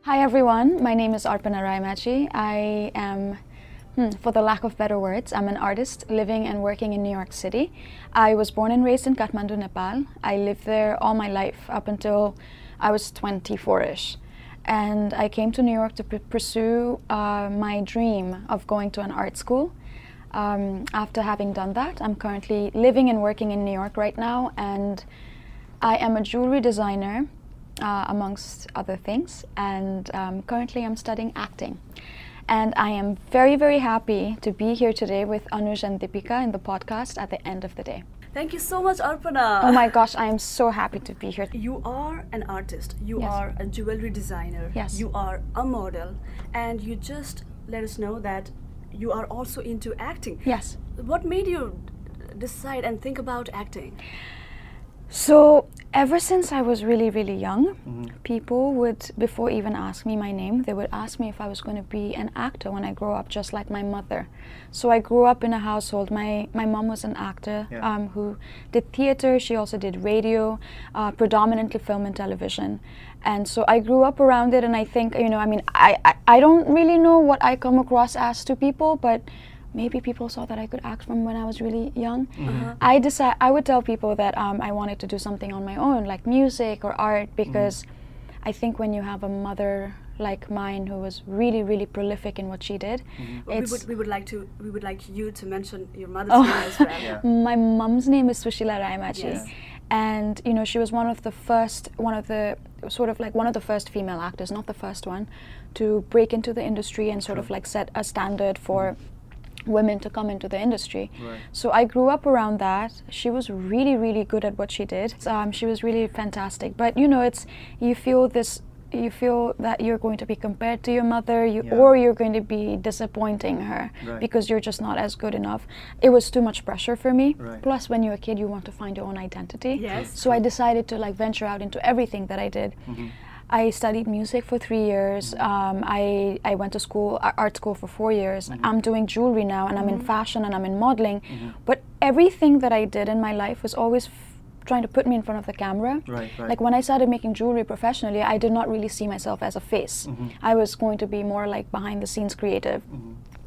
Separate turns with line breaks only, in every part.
Hi everyone, my name is Arpana Rayamajhi. I am, for the lack of better words, I'm an artist living and working in New York City. I was born and raised in Kathmandu, Nepal. I lived there all my life up until I was 24-ish. And I came to New York to pursue my dream of going to an art school. After having done that, I'm currently living and working in New York right now, and I am a jewelry designer, amongst other things, and currently I'm studying acting. And I am very, very happy to be here today with Anuz and Dipika in the podcast at the end of the day.
Thank you so much, Arpana.
Oh my gosh, I am so happy to be here.
You are an artist, you are a jewelry designer, you are a model, and you just let us know that you are also into acting.
Yes.
What made you decide and think about acting?
So ever since I was really, really young, people would, before even ask me my name, they would ask me if I was going to be an actor when I grow up, just like my mother. So I grew up in a household. My mom was an actor who did theater. She also did radio, predominantly film and television. And so I grew up around it, and I think, I don't really know what I come across as to people, but maybe people saw that I could act from when I was really young. I would tell people that I wanted to do something on my own, like music or art, because I think when you have a mother like mine who was really, really prolific in what she did,
we would like you to mention your mother's name as well.
My mom's name is Sushila Rayamajhi, and she was one of the first female actors, not the first one, to break into the industry and sort of like set a standard for women to come into the industry. So I grew up around that. She was really, really good at what she did. She was really fantastic. But you feel that you're going to be compared to your mother, or you're going to be disappointing her because you're just not as good enough. It was too much pressure for me. Plus, when you're a kid, you want to find your own identity. So I decided to venture out into everything that I did. I studied music for 3 years. I went to school, art school, for 4 years. I'm doing jewelry now, and I'm in fashion, and I'm in modeling. But everything that I did in my life was always trying to put me in front of the camera. Like when I started making jewelry professionally, I did not really see myself as a face. I was going to be more like behind the scenes creative,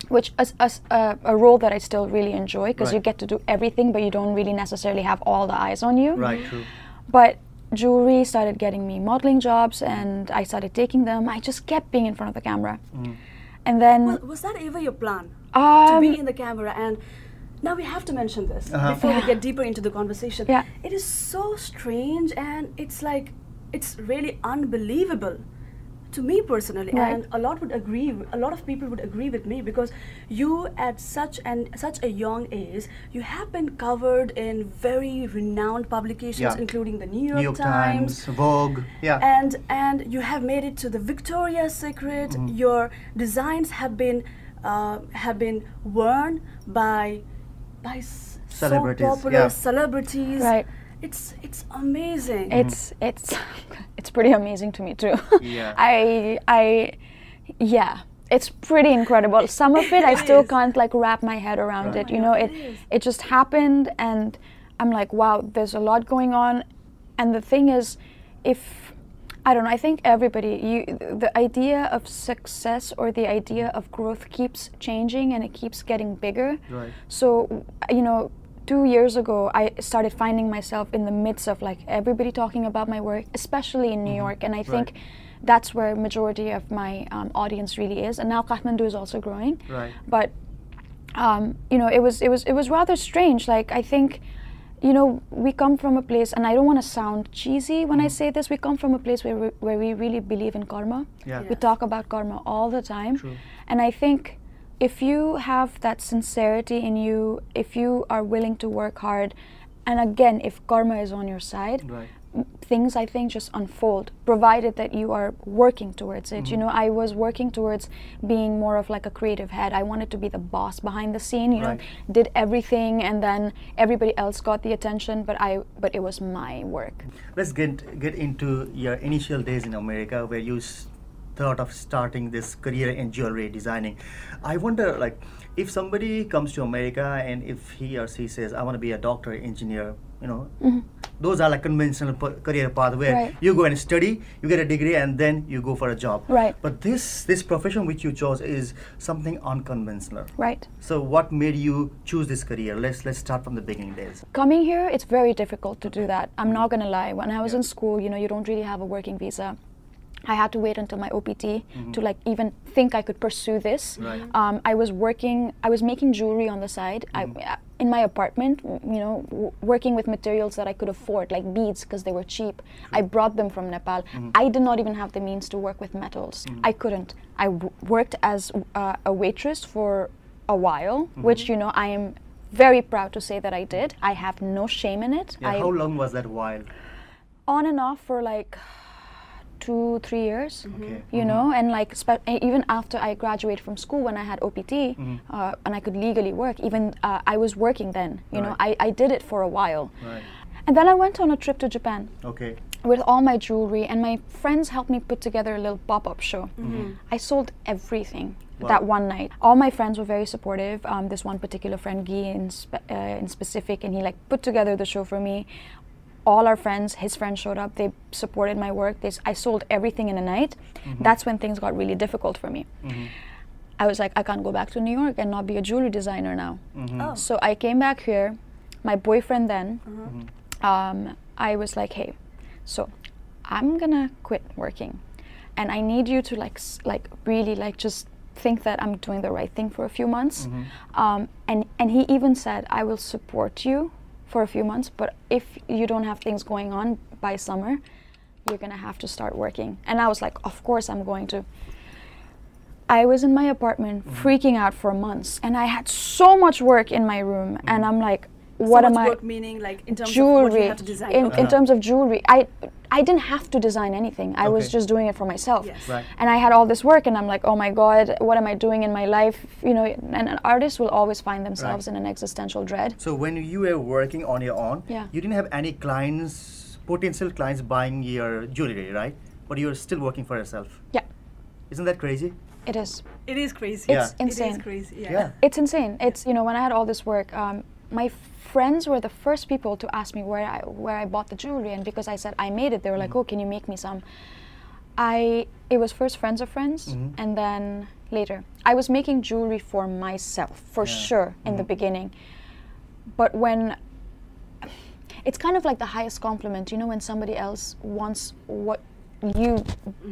which is a role that I still really enjoy, because you get to do everything, but you don't really necessarily have all the eyes on you.
True.
But jewelry started getting me modeling jobs, and I started taking them. I just kept being in front of the camera. And then...
was that ever your plan? To be in the camera? And now we have to mention this before we get deeper into the conversation. It is so strange, and it's really unbelievable to me personally, and a lot of people would agree with me, because you at such a young age, you have been covered in very renowned publications, including the New York Times,
Vogue,
and you have made it to the Victoria's Secret. Your designs have been worn by
celebrities,
so popular celebrities. It's amazing.
It's pretty amazing to me too. It's pretty incredible. Some of it I still can't wrap my head around it. It just happened, and I'm like, wow, there's a lot going on. And the thing is, I think everybody, the idea of success or the idea of growth keeps changing, and it keeps getting bigger. So 2 years ago, I started finding myself in the midst of everybody talking about my work, especially in New York, and I think that's where majority of my audience really is. And now Kathmandu is also growing. But it was rather strange. I think we come from a place, and I don't want to sound cheesy when I say this, we come from a place where we really believe in karma. We talk about karma all the time. And I think if you have that sincerity in you, if you are willing to work hard, and again, if karma is on your side, things I think just unfold, provided that you are working towards it. I was working towards being more of a creative head. I wanted to be the boss behind the scene, did everything, and then everybody else got the attention, but it was my work.
Let's get into your initial days in America, where you thought of starting this career in jewelry designing. I wonder, if somebody comes to America and if he or she says, I want to be a doctor, engineer, you know, those are like conventional career path where you go and study, you get a degree, and then you go for a job.
Right.
But this profession which you chose is something unconventional.
Right.
So what made you choose this career? Let's start from the beginning days.
Coming here, it's very difficult to do that. I'm not gonna lie. When I was in school, you know, you don't really have a working visa. I had to wait until my OPT to like even think I could pursue this.
Right.
I was making jewelry on the side. In my apartment, you know, working with materials that I could afford, like beads, because they were cheap. I brought them from Nepal. I did not even have the means to work with metals. I couldn't. I worked as a waitress for a while, which, you know, I am very proud to say that I did. I have no shame in it.
Yeah, how long was that while?
On and off for like 2-3 years, you know, and like even after I graduated from school, when I had OPT and I could legally work, even I was working then, you know, I did it for a while.
Right.
And then I went on a trip to Japan with all my jewelry, and my friends helped me put together a little pop-up show. I sold everything that one night. All my friends were very supportive. This one particular friend, Guy in specific, and he like put together the show for me. All our friends, his friends showed up, they supported my work. I sold everything in a night. That's when things got really difficult for me. I was like, I can't go back to New York and not be a jewelry designer now. So I came back here. My boyfriend then, I was like, hey, so I'm gonna quit working. And I need you to like really like just think that I'm doing the right thing for a few months. And he even said, I will support you for a few months, but if you don't have things going on by summer, you're gonna have to start working. And I was like, of course I'm going to. I was in my apartment freaking out for months, and I had so much work in my room, and I'm like, what am I?
Work meaning like in terms
jewelry,
of what you have to design.
In terms of jewelry, I didn't have to design anything. I was just doing it for myself.
Yes.
Right.
And I had all this work, and I'm like, oh my God, what am I doing in my life? You know, and artists will always find themselves in an existential dread.
So when you were working on your own, you didn't have any clients, potential clients buying your jewelry, right? But you were still working for yourself.
Yeah.
Isn't that crazy?
It is.
It is crazy.
It's insane.
It is crazy.
Yeah.
It's insane. It's, you know, when I had all this work, my friends were the first people to ask me where I bought the jewelry, and because I said I made it, they were like, oh, can you make me some? It was first friends of friends, and then later. I was making jewelry for myself, for sure, in the beginning. But when, it's kind of like the highest compliment, you know, when somebody else wants what you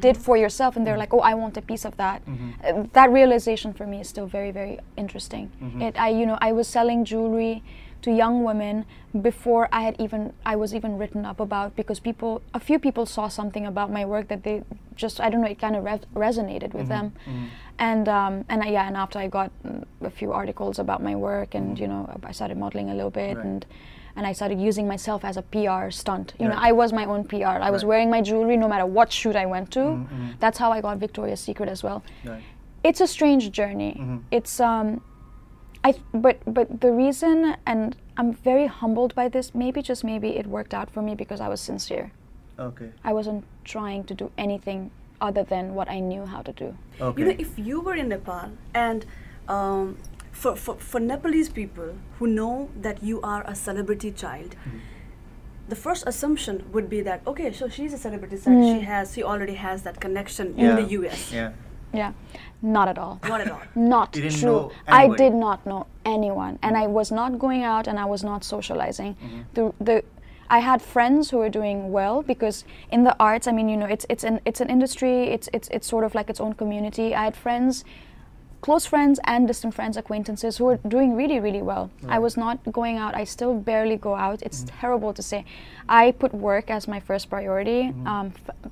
did for yourself, and they're like, oh, I want a piece of that. That realization for me is still very, very interesting. I was selling jewelry to young women before I was even written up about, because a few people saw something about my work that they just, I don't know, it kind of resonated with them. And after I got a few articles about my work, and you know, I started modeling a little bit, and I started using myself as a PR stunt. You know, I was my own PR. I was wearing my jewelry no matter what shoot I went to. That's how I got Victoria's Secret as well. It's a strange journey. It's but the reason, and I'm very humbled by this, maybe just maybe it worked out for me because I was sincere. I wasn't trying to do anything other than what I knew how to do.
You know, if you were in Nepal, and for Nepalese people who know that you are a celebrity child, the first assumption would be that, okay, so she's a celebrity child, she already has that connection in the US.
Yeah, not at all.
Not at all.
Not
you didn't
true.
know
I did not know anyone, and I was not going out, and I was not socializing. I had friends who were doing well, because in the arts, I mean, you know, it's an industry. It's sort of like its own community. I had friends, close friends and distant friends, acquaintances who were doing really, really well. I was not going out. I still barely go out. It's terrible to say. I put work as my first priority,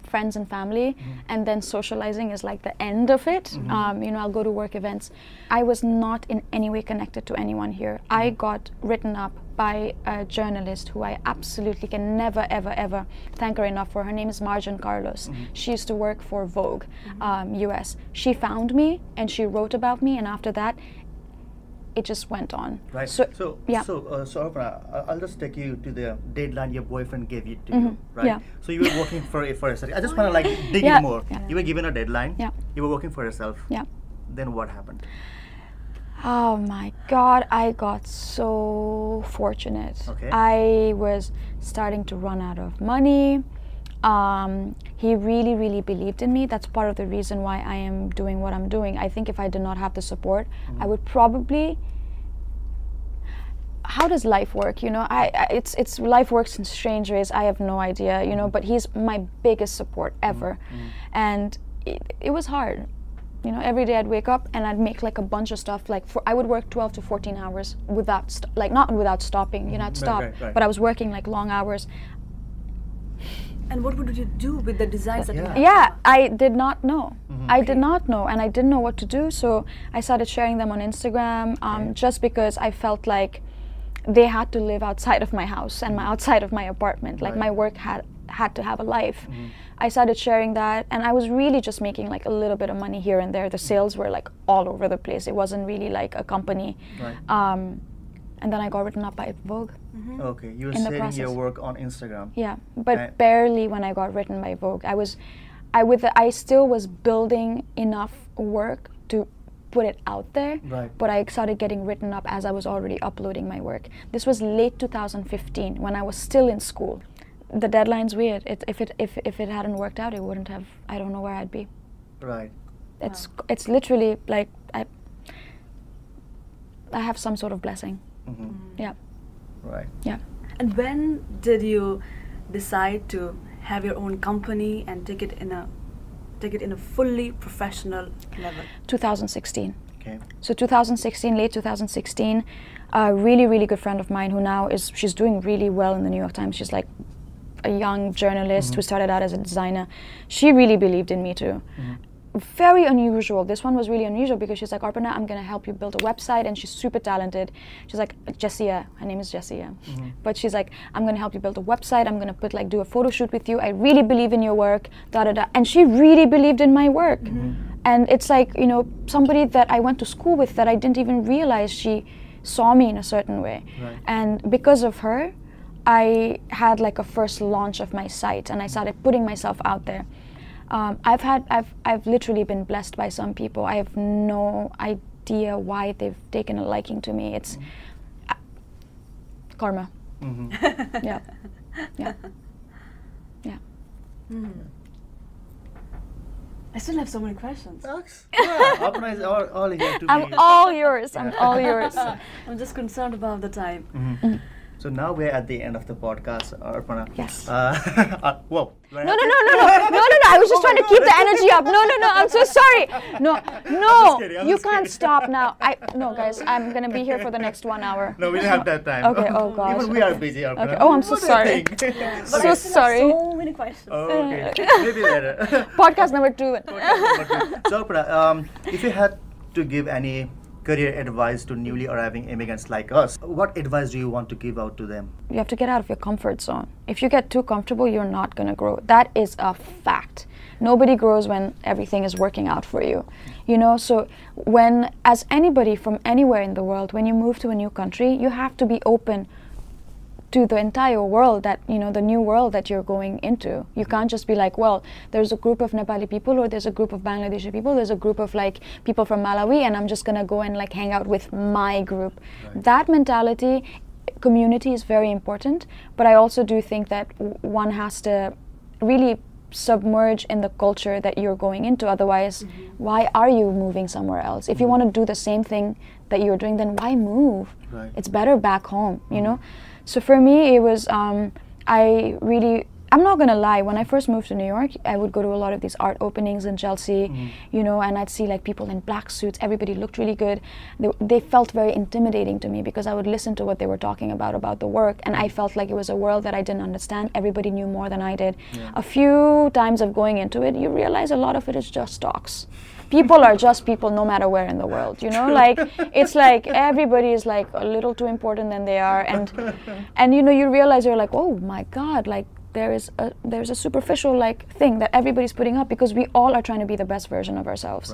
friends and family, and then socializing is like the end of it. You know, I'll go to work events. I was not in any way connected to anyone here. I got written up by a journalist who I absolutely can never, ever, ever thank her enough for. Her name is Marjan Carlos. She used to work for Vogue, US. She found me and she wrote about me, and after that, it just went on.
Right. So Arpana, I'll just take you to the deadline your boyfriend gave you to you, right?
Yeah.
So you were working for a second. I just want to like dig in more. You were given a deadline. You were working for yourself. Then what happened?
Oh my God, I got so fortunate.
Okay.
I was starting to run out of money. He really, really believed in me. That's part of the reason why I am doing what I'm doing. I think if I did not have the support, I would probably... How does life work? You know, it's life works in strange ways. I have no idea, you know, but he's my biggest support ever. And it was hard. You know, every day I'd wake up and I'd make like a bunch of stuff. Like I would work 12 to 14 hours without, not without stopping. You know, I'd stop, but I was working like long hours.
And what would you do with the designs that you had?
Yeah, I did not know. I did not know, and I didn't know what to do. So I started sharing them on Instagram, just because I felt like they had to live outside of my house and outside of my apartment. Like my work had to have a life. I started sharing that, and I was really just making like a little bit of money here and there. The sales were like all over the place. It wasn't really like a company. And then I got written up by Vogue.
Okay, you were sharing your work on Instagram.
Yeah, but barely when I got written by Vogue. I still was building enough work to put it out there, but I started getting written up as I was already uploading my work. This was late 2015 when I was still in school. The deadline's weird. If it hadn't worked out, it wouldn't have. I don't know where I'd be.
Right.
It's literally like I have some sort of blessing. Yeah.
Right.
Yeah.
And when did you decide to have your own company and take it in a fully professional level?
2016.
Okay.
So 2016, late 2016, a really, really good friend of mine who now she's doing really well in the New York Times. She's like a young journalist who started out as a designer. She really believed in me too. Very unusual. This one was really unusual because she's like, Arpana, I'm going to help you build a website, and she's super talented. She's like, Jessia, her name is Jessia. But she's like, I'm going to help you build a website. I'm going to do a photo shoot with you. I really believe in your work, And she really believed in my work. And it's like, you know, somebody that I went to school with that I didn't even realize she saw me in a certain way. And because of her, I had like a first launch of my site, and I started putting myself out there. I've literally been blessed by some people. I have no idea why they've taken a liking to me. It's karma. Yeah.
I still have so many questions.
Arpana is all here to
I'm all yours. I'm all yours.
I'm just concerned about the time.
So now we're at the end of the podcast, Arpana.
Yes.
Whoa.
No. I was just trying to keep the energy up. No. I'm so sorry. No. You can't stop now. No, guys. I'm gonna be here for the next 1 hour.
No, we don't have that time.
Okay. Oh gosh.
Even we are busy, Arpana.
Okay. Oh, I'm so sorry. So sorry.
So many questions.
Okay. Maybe later.
Podcast number 2.
So, Arpana, if you had to give any career advice to newly arriving immigrants like us, what advice do you want to give out to them?
You have to get out of your comfort zone. If you get too comfortable, you're not going to grow. That is a fact. Nobody grows when everything is working out for you. You know, so as anybody from anywhere in the world, when you move to a new country, you have to be open to the entire world, that, you know, the new world that you're going into. You can't just be like, well, there's a group of Nepali people, or there's a group of Bangladeshi people, there's a group of like people from Malawi, and I'm just gonna go and like hang out with my group. That mentality, community is very important, but I also do think that one has to really submerge in the culture that you're going into. Otherwise, why are you moving somewhere else? If you want to do the same thing that you're doing, then why move? It's better back home, you know? So for me, it was, I'm not gonna lie, when I first moved to New York, I would go to a lot of these art openings in Chelsea, you know, and I'd see like people in black suits, everybody looked really good. They felt very intimidating to me because I would listen to what they were talking about the work, and I felt like it was a world that I didn't understand. Everybody knew more than I did. A few times of going into it, you realize a lot of it is just stocks. People are just people no matter where in the world, you know, like it's like everybody is like a little too important than they are, and you know, you realize you're like, oh my God, like there's a superficial like thing that everybody's putting up because we all are trying to be the best version of ourselves.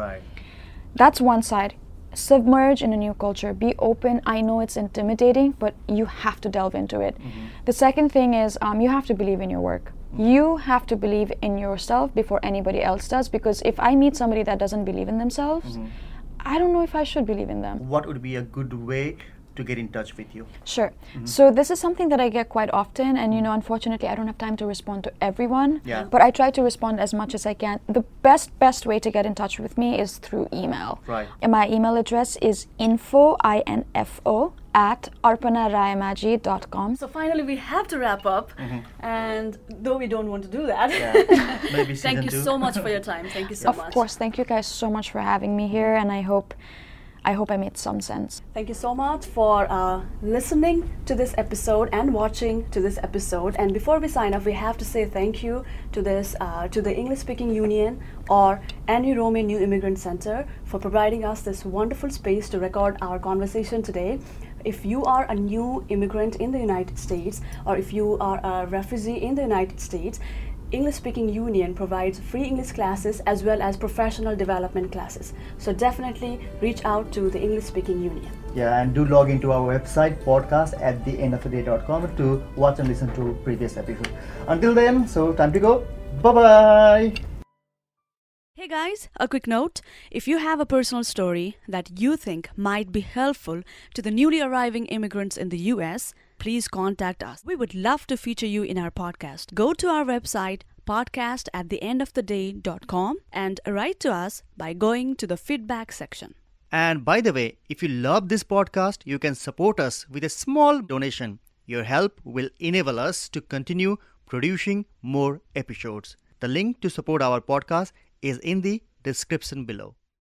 That's one side. Submerge in a new culture, be open. I know it's intimidating, but you have to delve into it. The second thing is you have to believe in your work. You have to believe in yourself before anybody else does, because if I meet somebody that doesn't believe in themselves, I don't know if I should believe in them.
What would be a good way to get in touch with you?
Sure. So this is something that I get quite often, and unfortunately I don't have time to respond to everyone, but I try to respond as much as I can. The best way to get in touch with me is through email.
Right.
And my email address is info @arpanarayamajhi.com.
So finally we have to wrap up, and though we don't want to do that,
maybe
thank you so much for your time. Thank you so much.
Of course, thank you guys so much for having me here, and I hope I made some sense.
Thank you so much for listening to this episode and watching to this episode. And before we sign off, we have to say thank you to the English Speaking Union or Annie Rome New Immigrant Center for providing us this wonderful space to record our conversation today. If you are a new immigrant in the United States, or if you are a refugee in the United States, English Speaking Union provides free English classes as well as professional development classes. So definitely reach out to the English Speaking Union.
Yeah, and do log into our website, podcast@theendoftheday.com, to watch and listen to previous episodes. Until then, so time to go. Bye-bye.
Hey guys, a quick note. If you have a personal story that you think might be helpful to the newly arriving immigrants in the US, please contact us. We would love to feature you in our podcast. Go to our website, podcast@theendoftheday.com, and write to us by going to the feedback section.
And by the way, if you love this podcast, you can support us with a small donation. Your help will enable us to continue producing more episodes. The link to support our podcast is in the description below.